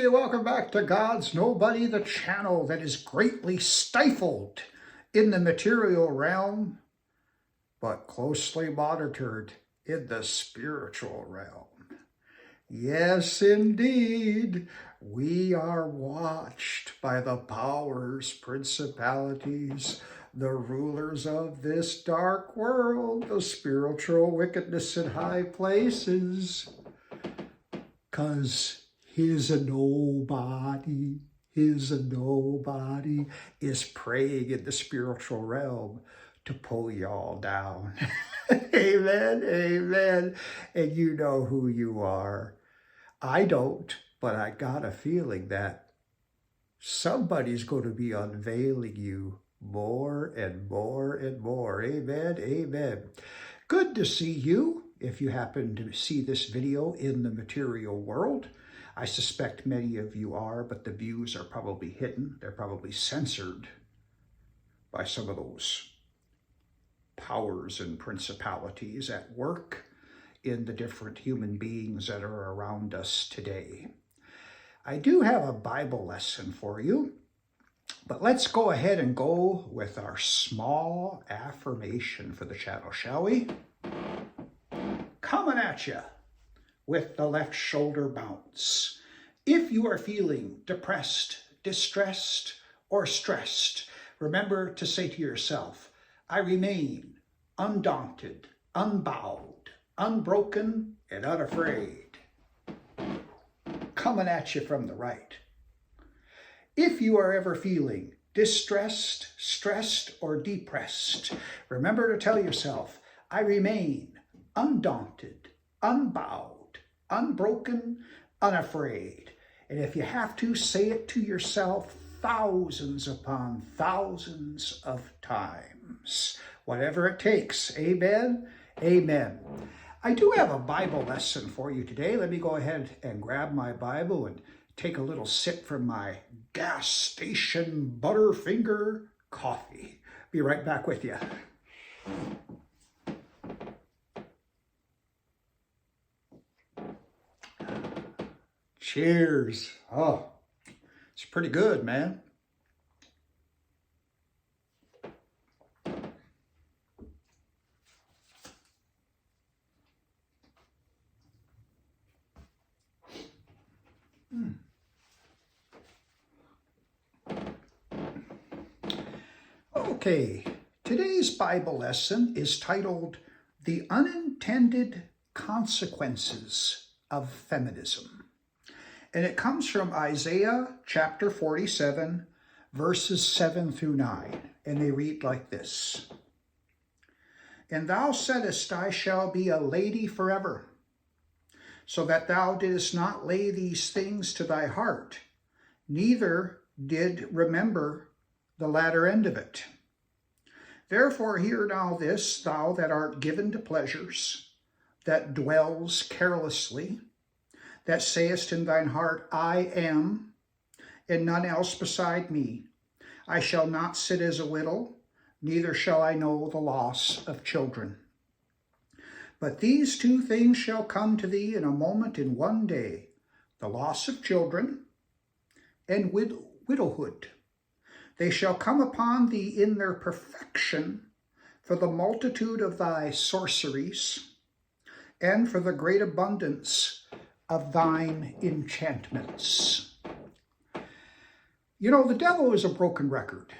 Hey, welcome back to God's Nobody, the channel that is greatly stifled in the material realm, but closely monitored in the spiritual realm. Yes, indeed, we are watched by the powers, principalities, the rulers of this dark world, the spiritual wickedness in high places, 'cause his nobody is praying in the spiritual realm to pull y'all down. Amen, amen. And you know who you are. I don't, but I got a feeling that somebody's going to be unveiling you more and more and more. Amen, amen. Good to see you. If you happen to see this video in the material world, I suspect many of you are, but the views are probably hidden. They're probably censored by some of those powers and principalities at work in the different human beings that are around us today. I do have a Bible lesson for you, but let's go ahead and go with our small affirmation for the channel, shall we? Coming at you with the left shoulder bounce. If you are feeling depressed, distressed, or stressed, remember to say to yourself, I remain undaunted, unbowed, unbroken, and unafraid. Coming at you from the right. If you are ever feeling distressed, stressed, or depressed, remember to tell yourself, I remain undaunted, unbowed, unbroken, unafraid. And if you have to, say it to yourself thousands upon thousands of times. Whatever it takes. Amen? Amen. I do have a Bible lesson for you today. Let me go ahead and grab my Bible and take a little sip from my gas station Butterfinger coffee. Be right back with you. Cheers. Oh, it's pretty good, man. Okay, today's Bible lesson is titled The Unintended Consequences of Feminism. And it comes from Isaiah chapter 47, verses 7 through 9. And they read like this. And thou saidst, I shall be a lady forever, so that thou didst not lay these things to thy heart, neither did remember the latter end of it. Therefore hear now this, thou that art given to pleasures, that dwells carelessly, that sayest in thine heart, I am, and none else beside me. I shall not sit as a widow, neither shall I know the loss of children. But these two things shall come to thee in a moment, in one day, the loss of children and widowhood. They shall come upon thee in their perfection, for the multitude of thy sorceries, and for the great abundance of thine enchantments. You know, the devil is a broken record.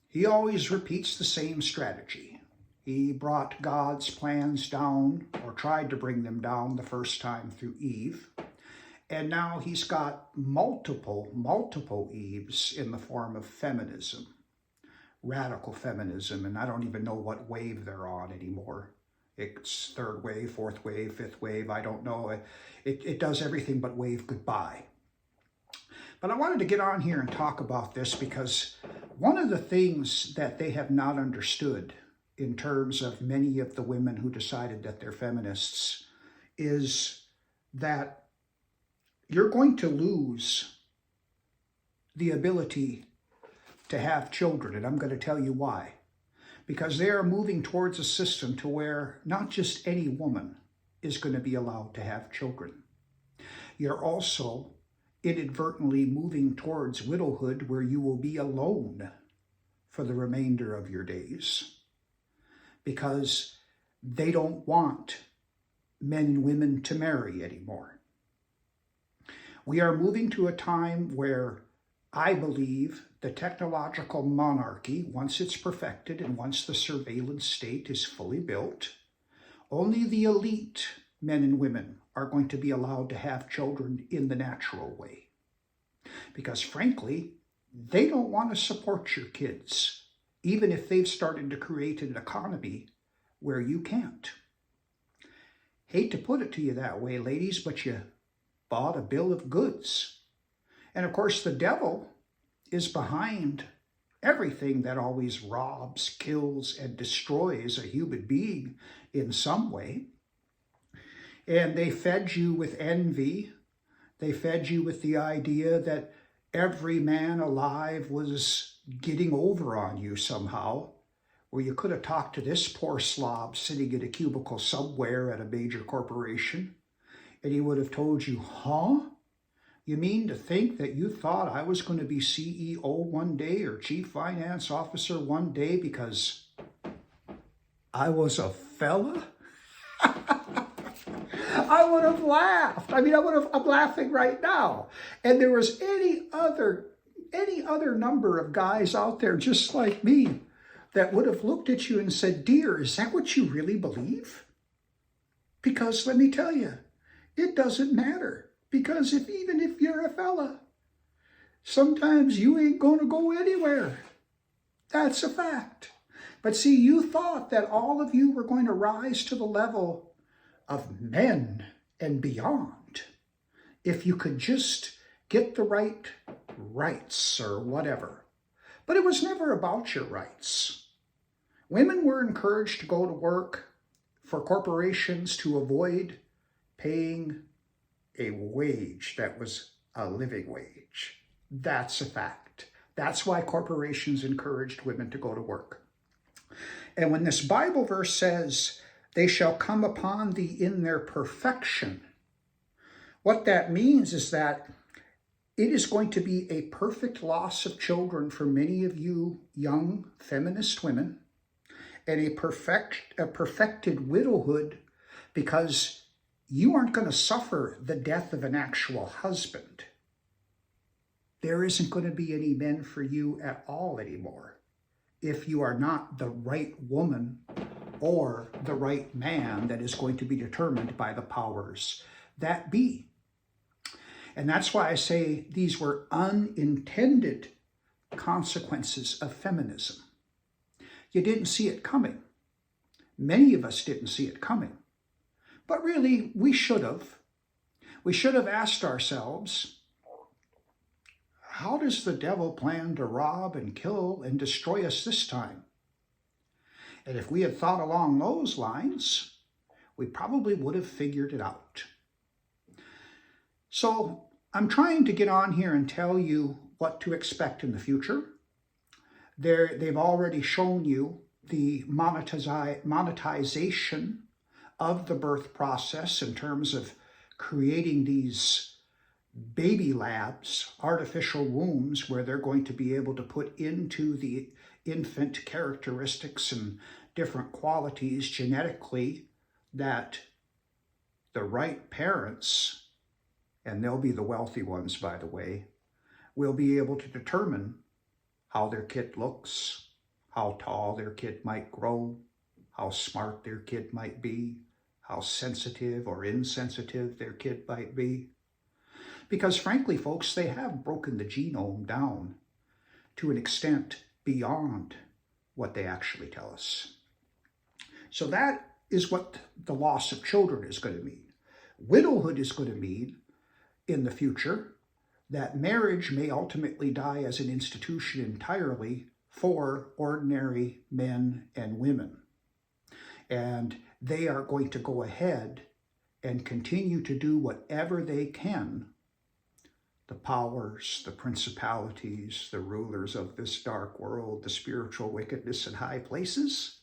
He always repeats the same strategy. He brought God's plans down, or tried to bring them down the first time through Eve. And now he's got multiple Eves in the form of feminism, radical feminism, and I don't even know what wave they're on anymore. It's third wave, fourth wave, fifth wave, I don't know. It does everything but wave goodbye. But I wanted to get on here and talk about this because one of the things that they have not understood in terms of many of the women who decided that they're feminists is that you're going to lose the ability to have children, and I'm going to tell you why. Because they are moving towards a system to where not just any woman is going to be allowed to have children. You're also inadvertently moving towards widowhood where you will be alone for the remainder of your days because they don't want men and women to marry anymore. We are moving to a time where I believe the technological monarchy, once it's perfected and once the surveillance state is fully built, only the elite men and women are going to be allowed to have children in the natural way. Because frankly, they don't want to support your kids, even if they've started to create an economy where you can't. Hate to put it to you that way, ladies, but you bought a bill of goods. And of course, the devil is behind everything that always robs, kills, and destroys a human being in some way. And they fed you with envy. They fed you with the idea that every man alive was getting over on you somehow, where you could have talked to this poor slob sitting in a cubicle somewhere at a major corporation, and he would have told you, huh? You mean to think that you thought I was going to be CEO one day or chief finance officer one day because I was a fella? I would have laughed. I'm laughing right now. And there was any other number of guys out there just like me that would have looked at you and said, dear, is that what you really believe? Because let me tell you, it doesn't matter. Because even if you're a fella, sometimes you ain't going to go anywhere. That's a fact. But see, you thought that all of you were going to rise to the level of men and beyond if you could just get the right rights or whatever. But it was never about your rights. Women were encouraged to go to work for corporations to avoid paying a wage that was a living wage. That's a fact. That's why corporations encouraged women to go to work. And when this Bible verse says, they shall come upon thee in their perfection, what that means is that it is going to be a perfect loss of children for many of you young feminist women, and a perfected widowhood, because you aren't going to suffer the death of an actual husband. There isn't going to be any men for you at all anymore if you are not the right woman or the right man that is going to be determined by the powers that be. And that's why I say these were unintended consequences of feminism. You didn't see it coming. Many of us didn't see it coming. But really, we should have. We should have asked ourselves, how does the devil plan to rob and kill and destroy us this time? And if we had thought along those lines, we probably would have figured it out. So I'm trying to get on here and tell you what to expect in the future. They've already shown you the monetization of the birth process in terms of creating these baby labs, artificial wombs, where they're going to be able to put into the infant characteristics and different qualities genetically that the right parents, and they'll be the wealthy ones, by the way, will be able to determine how their kid looks, how tall their kid might grow, how smart their kid might be, how sensitive or insensitive their kid might be. Because frankly, folks, they have broken the genome down to an extent beyond what they actually tell us. So that is what the loss of children is going to mean. Widowhood is going to mean, in the future, that marriage may ultimately die as an institution entirely for ordinary men and women. And they are going to go ahead and continue to do whatever they can. The powers, the principalities, the rulers of this dark world, the spiritual wickedness in high places,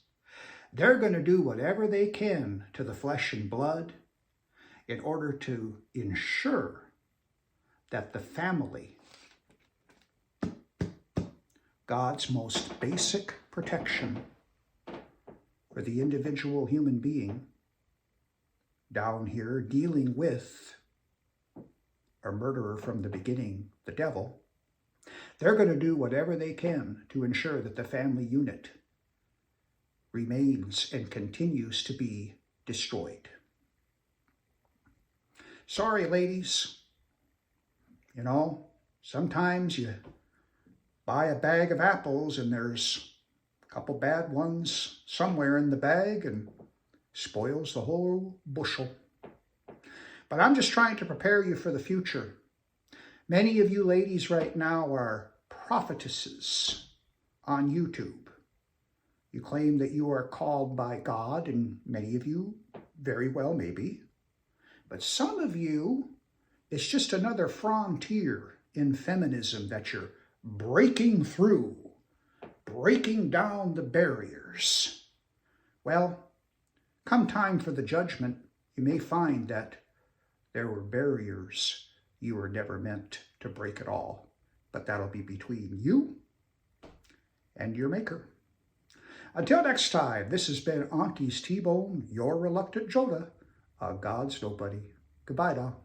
they're going to do whatever they can to the flesh and blood in order to ensure that the family, God's most basic protection for the individual human being down here dealing with a murderer from the beginning, the devil, they're going to do whatever they can to ensure that the family unit remains and continues to be destroyed. Sorry, ladies. You know, sometimes you buy a bag of apples and there's a couple bad ones somewhere in the bag and spoils the whole bushel. But I'm just trying to prepare you for the future. Many of you ladies right now are prophetesses on YouTube. You claim that you are called by God, and many of you very well maybe. But some of you, it's just another frontier in feminism that you're breaking through, breaking down the barriers. Well, come time for the judgment, you may find that there were barriers you were never meant to break at all. But that'll be between you and your maker. Until next time, this has been Auntie's T-Bone, your reluctant Jonah, a God's nobody. Goodbye now.